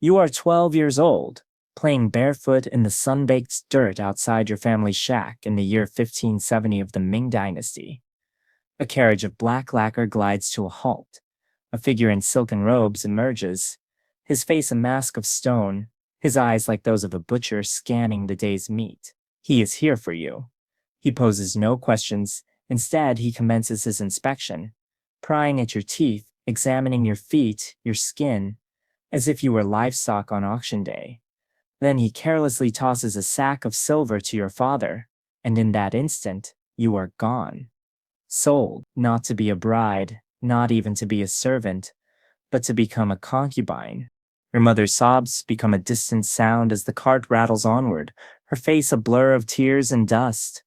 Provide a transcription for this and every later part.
You are 12 years old, playing barefoot in the sun-baked dirt outside your family's shack in the year 1570 of the Ming Dynasty. A carriage of black lacquer glides to a halt. A figure in silken robes emerges, his face a mask of stone, his eyes like those of a butcher scanning the day's meat. He is here for you. He poses no questions. Instead, he commences his inspection, prying at your teeth, examining your feet, your skin, as if you were livestock on auction day. Then he carelessly tosses a sack of silver to your father, and in that instant, you are gone. Sold, not to be a bride, not even to be a servant, but to become a concubine. Your mother's sobs become a distant sound as the cart rattles onward, her face a blur of tears and dust.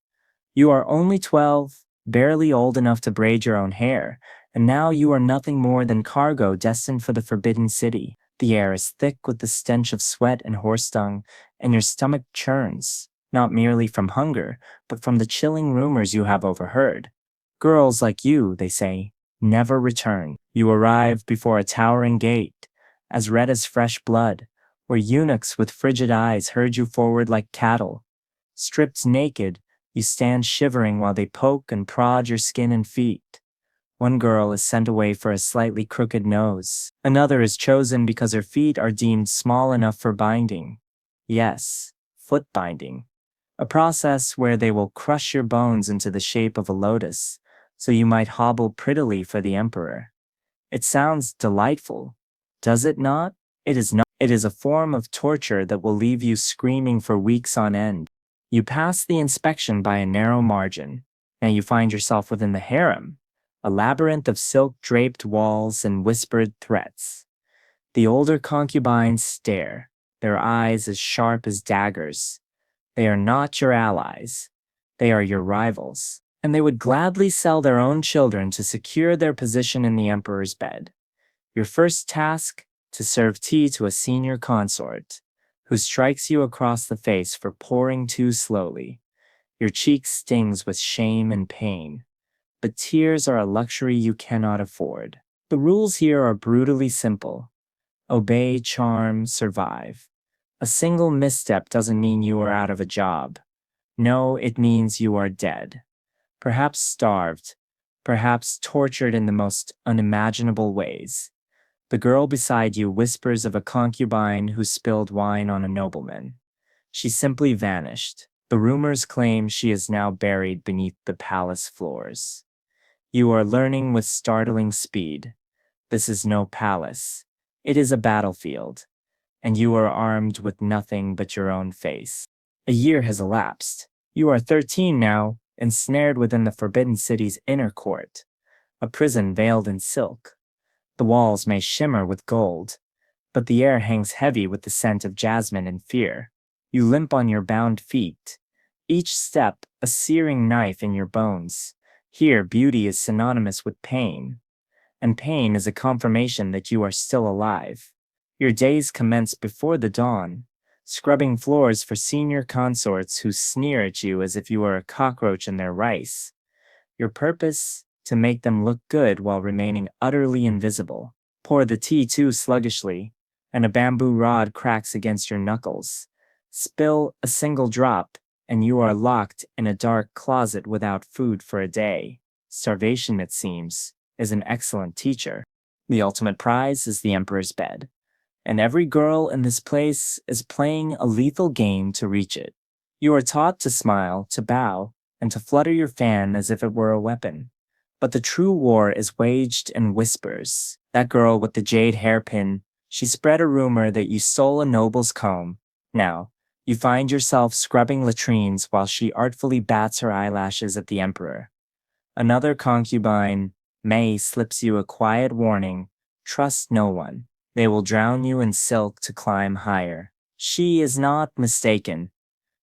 You are only 12, barely old enough to braid your own hair, and now you are nothing more than cargo destined for the Forbidden City. The air is thick with the stench of sweat and horse dung, and your stomach churns, not merely from hunger, but from the chilling rumors you have overheard. Girls like you, they say, never return. You arrive before a towering gate, as red as fresh blood, where eunuchs with frigid eyes herd you forward like cattle. Stripped naked, you stand shivering while they poke and prod your skin and feet. One girl is sent away for a slightly crooked nose. Another is chosen because her feet are deemed small enough for binding. Yes, foot binding. A process where they will crush your bones into the shape of a lotus, so you might hobble prettily for the emperor. It sounds delightful, does it not? It is not. It is a form of torture that will leave you screaming for weeks on end. You pass the inspection by a narrow margin. Now you find yourself within the harem, a labyrinth of silk-draped walls and whispered threats. The older concubines stare, their eyes as sharp as daggers. They are not your allies. They are your rivals, and they would gladly sell their own children to secure their position in the emperor's bed. Your first task, to serve tea to a senior consort, who strikes you across the face for pouring too slowly. Your cheek stings with shame and pain, but tears are a luxury you cannot afford. The rules here are brutally simple. Obey, charm, survive. A single misstep doesn't mean you are out of a job. No, it means you are dead. Perhaps starved, perhaps tortured in the most unimaginable ways. The girl beside you whispers of a concubine who spilled wine on a nobleman. She simply vanished. The rumors claim she is now buried beneath the palace floors. You are learning with startling speed. This is no palace. It is a battlefield, and you are armed with nothing but your own face. A year has elapsed. You are 13 now, ensnared within the Forbidden City's inner court, a prison veiled in silk. The walls may shimmer with gold, but the air hangs heavy with the scent of jasmine and fear. You limp on your bound feet, each step a searing knife in your bones. Here, beauty is synonymous with pain, and pain is a confirmation that you are still alive. Your days commence before the dawn, scrubbing floors for senior consorts who sneer at you as if you were a cockroach in their rice. Your purpose? To make them look good while remaining utterly invisible. Pour the tea too sluggishly, and a bamboo rod cracks against your knuckles. Spill a single drop, and you are locked in a dark closet without food for a day. Starvation, it seems, is an excellent teacher. The ultimate prize is the emperor's bed, and every girl in this place is playing a lethal game to reach it. You are taught to smile, to bow, and to flutter your fan as if it were a weapon. But the true war is waged in whispers. That girl with the jade hairpin, she spread a rumor that you stole a noble's comb. Now, you find yourself scrubbing latrines while she artfully bats her eyelashes at the emperor. Another concubine, May, slips you a quiet warning. Trust no one. They will drown you in silk to climb higher. She is not mistaken.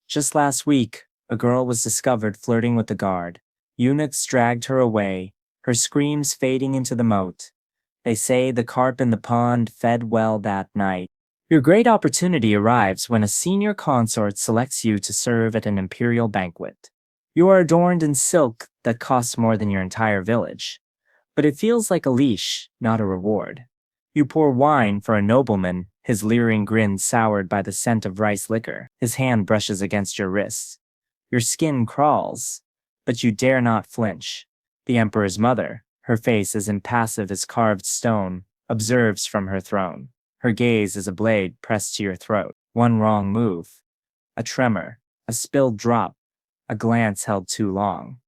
Just last week, a girl was discovered flirting with the guard. Eunuchs dragged her away, her screams fading into the moat. They say the carp in the pond fed well that night. Your great opportunity arrives when a senior consort selects you to serve at an imperial banquet. You are adorned in silk that costs more than your entire village, but it feels like a leash, not a reward. You pour wine for a nobleman, his leering grin soured by the scent of rice liquor. His hand brushes against your wrist. Your skin crawls, but you dare not flinch. The emperor's mother, her face as impassive as carved stone, observes from her throne. Her gaze is a blade pressed to your throat. One wrong move, a tremor, a spilled drop, a glance held too long,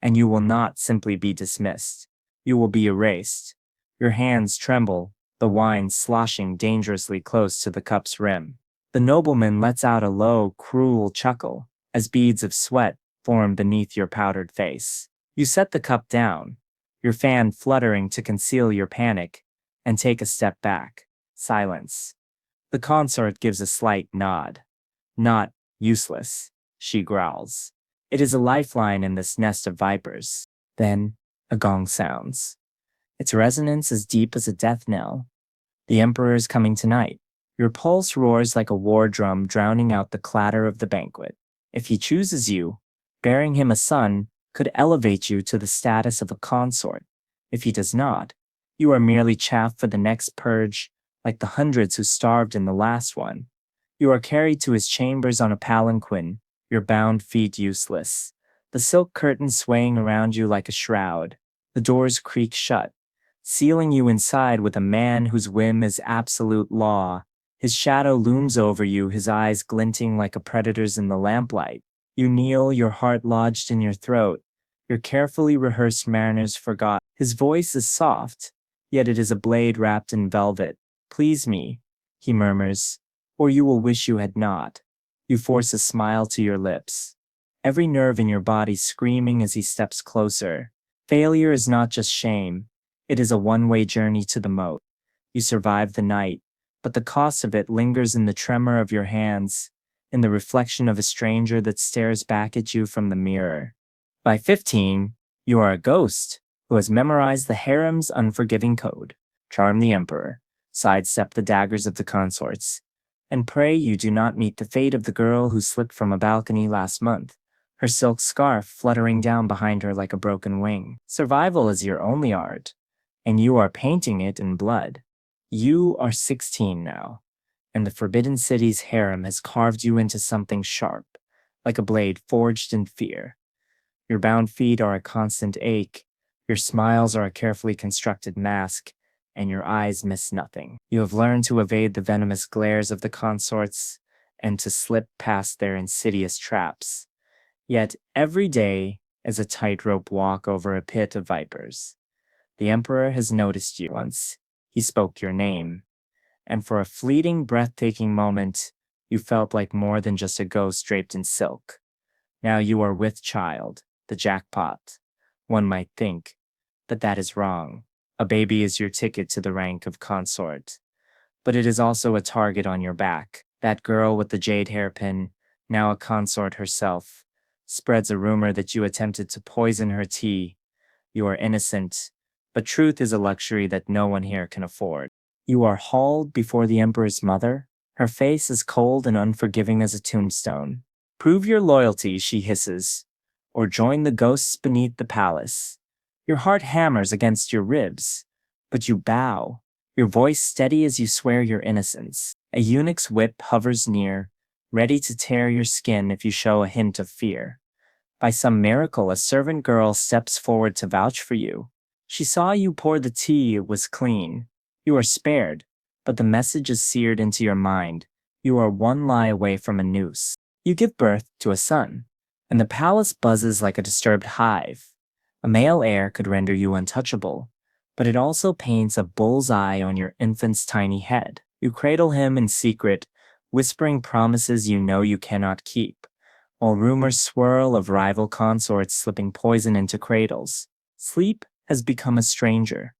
and you will not simply be dismissed. You will be erased. Your hands tremble, the wine sloshing dangerously close to the cup's rim. The nobleman lets out a low, cruel chuckle as beads of sweat form beneath your powdered face. You set the cup down, your fan fluttering to conceal your panic, and take a step back. Silence. The consort gives a slight nod. Not useless, she growls. It is a lifeline in this nest of vipers. Then, a gong sounds. Its resonance as deep as a death knell. The emperor is coming tonight. Your pulse roars like a war drum, drowning out the clatter of the banquet. If he chooses you, bearing him a son could elevate you to the status of a consort. If he does not, you are merely chaff for the next purge, like the hundreds who starved in the last one. You are carried to his chambers on a palanquin, your bound feet useless. The silk curtain swaying around you like a shroud. The doors creak shut, sealing you inside with a man whose whim is absolute law. His shadow looms over you, his eyes glinting like a predator's in the lamplight. You kneel, your heart lodged in your throat. Your carefully rehearsed mariners forgot. His voice is soft, yet it is a blade wrapped in velvet. Please me, he murmurs, or you will wish you had not. You force a smile to your lips, every nerve in your body screaming as he steps closer. Failure is not just shame, it is a one-way journey to the moat. You survive the night, but the cost of it lingers in the tremor of your hands, in the reflection of a stranger that stares back at you from the mirror. By 15, you are a ghost who has memorized the harem's unforgiving code. Charm the emperor, sidestep the daggers of the consorts, and pray you do not meet the fate of the girl who slipped from a balcony last month, her silk scarf fluttering down behind her like a broken wing. Survival is your only art, and you are painting it in blood. You are 16 now, and the Forbidden City's harem has carved you into something sharp, like a blade forged in fear. Your bound feet are a constant ache, your smiles are a carefully constructed mask, and your eyes miss nothing. You have learned to evade the venomous glares of the consorts and to slip past their insidious traps. Yet every day is a tightrope walk over a pit of vipers. The emperor has noticed you once. He spoke your name, and for a fleeting, breathtaking moment, you felt like more than just a ghost draped in silk. Now you are with child, the jackpot. One might think, but that is wrong. A baby is your ticket to the rank of consort, but it is also a target on your back. That girl with the jade hairpin, now a consort herself, spreads a rumor that you attempted to poison her tea. You are innocent, but truth is a luxury that no one here can afford. You are hauled before the emperor's mother, her face as cold and unforgiving as a tombstone. Prove your loyalty, she hisses, or join the ghosts beneath the palace. Your heart hammers against your ribs, but you bow, your voice steady as you swear your innocence. A eunuch's whip hovers near, ready to tear your skin if you show a hint of fear. By some miracle, a servant girl steps forward to vouch for you. She saw you pour the tea, it was clean. You are spared, but the message is seared into your mind. You are one lie away from a noose. You give birth to a son, and the palace buzzes like a disturbed hive. A male heir could render you untouchable, but it also paints a bull's eye on your infant's tiny head. You cradle him in secret, whispering promises you know you cannot keep, while rumors swirl of rival consorts slipping poison into cradles. Sleep has become a stranger.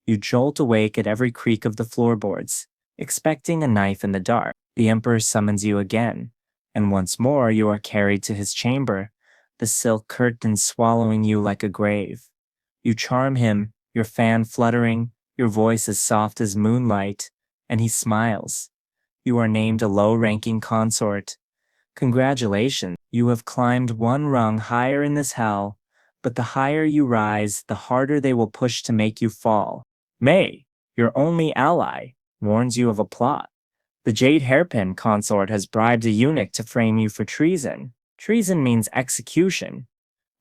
You jolt awake at every creak of the floorboards, expecting a knife in the dark. The emperor summons you again, and once more you are carried to his chamber, the silk curtain swallowing you like a grave. You charm him, your fan fluttering, your voice as soft as moonlight, and he smiles. You are named a low-ranking consort. Congratulations, you have climbed one rung higher in this hell, but the higher you rise, the harder they will push to make you fall. May your only ally, warns you of a plot. The Jade Hairpin consort has bribed a eunuch to frame you for treason. Treason means execution,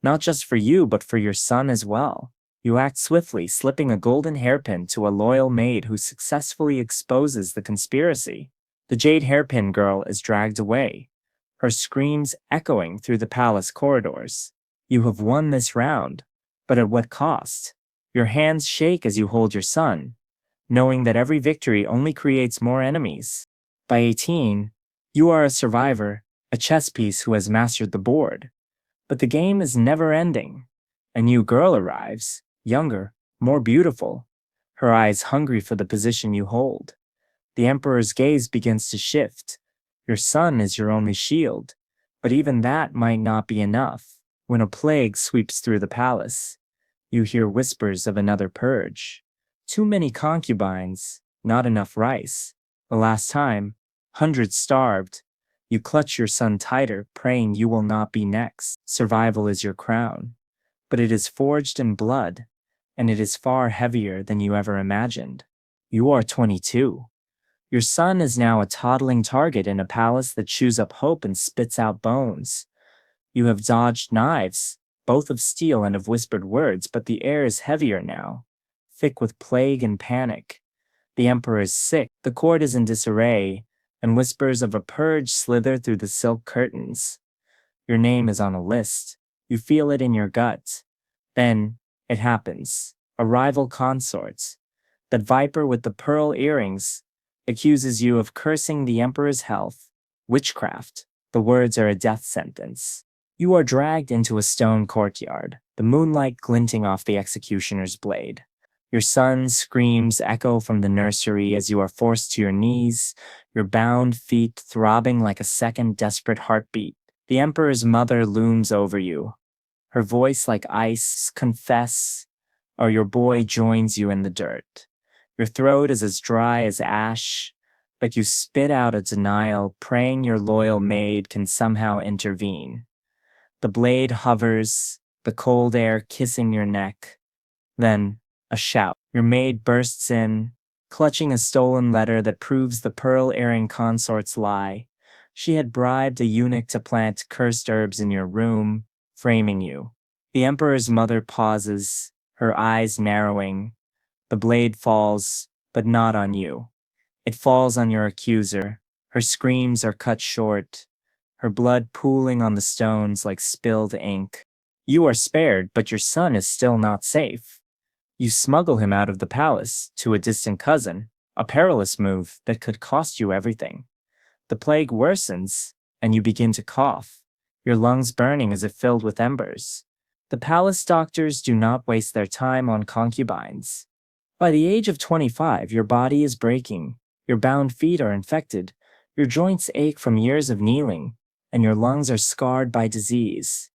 not just for you, but for your son as well. You act swiftly, slipping a golden hairpin to a loyal maid who successfully exposes the conspiracy. The Jade Hairpin girl is dragged away, her screams echoing through the palace corridors. You have won this round, but at what cost? Your hands shake as you hold your son, knowing that every victory only creates more enemies. By 18, you are a survivor, a chess piece who has mastered the board. But the game is never ending. A new girl arrives, younger, more beautiful, her eyes hungry for the position you hold. The Emperor's gaze begins to shift. Your son is your only shield, but even that might not be enough. When a plague sweeps through the palace, you hear whispers of another purge. Too many concubines, not enough rice. The last time, hundreds starved. You clutch your son tighter, praying you will not be next. Survival is your crown, but it is forged in blood, and it is far heavier than you ever imagined. You are 22. Your son is now a toddling target in a palace that chews up hope and spits out bones. You have dodged knives, both of steel and of whispered words, but the air is heavier now, thick with plague and panic. The Emperor is sick, the court is in disarray, and whispers of a purge slither through the silk curtains. Your name is on a list. You feel it in your gut. Then, it happens. A rival consort, that viper with the pearl earrings, accuses you of cursing the Emperor's health. Witchcraft. The words are a death sentence. You are dragged into a stone courtyard, the moonlight glinting off the executioner's blade. Your son's screams echo from the nursery as you are forced to your knees, your bound feet throbbing like a second desperate heartbeat. The Emperor's mother looms over you, her voice like ice. Confess, or your boy joins you in the dirt. Your throat is as dry as ash, but you spit out a denial, praying your loyal maid can somehow intervene. The blade hovers, the cold air kissing your neck. Then, a shout. Your maid bursts in, clutching a stolen letter that proves the pearl-earring consort's lie. She had bribed a eunuch to plant cursed herbs in your room, framing you. The Emperor's mother pauses, her eyes narrowing. The blade falls, but not on you. It falls on your accuser. Her screams are cut short, her blood pooling on the stones like spilled ink. You are spared, but your son is still not safe. You smuggle him out of the palace to a distant cousin, a perilous move that could cost you everything. The plague worsens, and you begin to cough, your lungs burning as if filled with embers. The palace doctors do not waste their time on concubines. By the age of 25, your body is breaking, your bound feet are infected, your joints ache from years of kneeling, and your lungs are scarred by disease.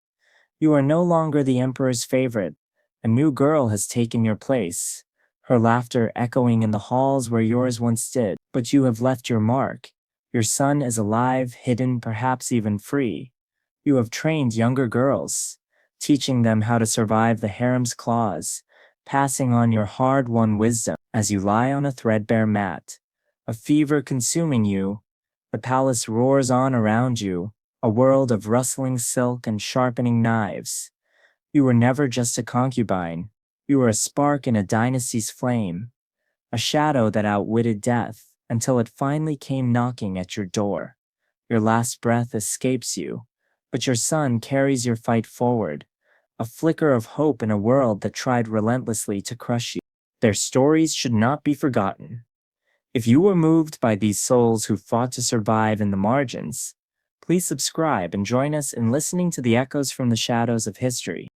You are no longer the Emperor's favorite. A new girl has taken your place, her laughter echoing in the halls where yours once stood. But you have left your mark. Your son is alive, hidden, perhaps even free. You have trained younger girls, teaching them how to survive the harem's claws, passing on your hard-won wisdom as you lie on a threadbare mat. A fever consuming you, the palace roars on around you, a world of rustling silk and sharpening knives. You were never just a concubine. You were a spark in a dynasty's flame, a shadow that outwitted death until it finally came knocking at your door. Your last breath escapes you, but your son carries your fight forward, a flicker of hope in a world that tried relentlessly to crush you. Their stories should not be forgotten. If you were moved by these souls who fought to survive in the margins, please subscribe and join us in listening to the echoes from the shadows of history.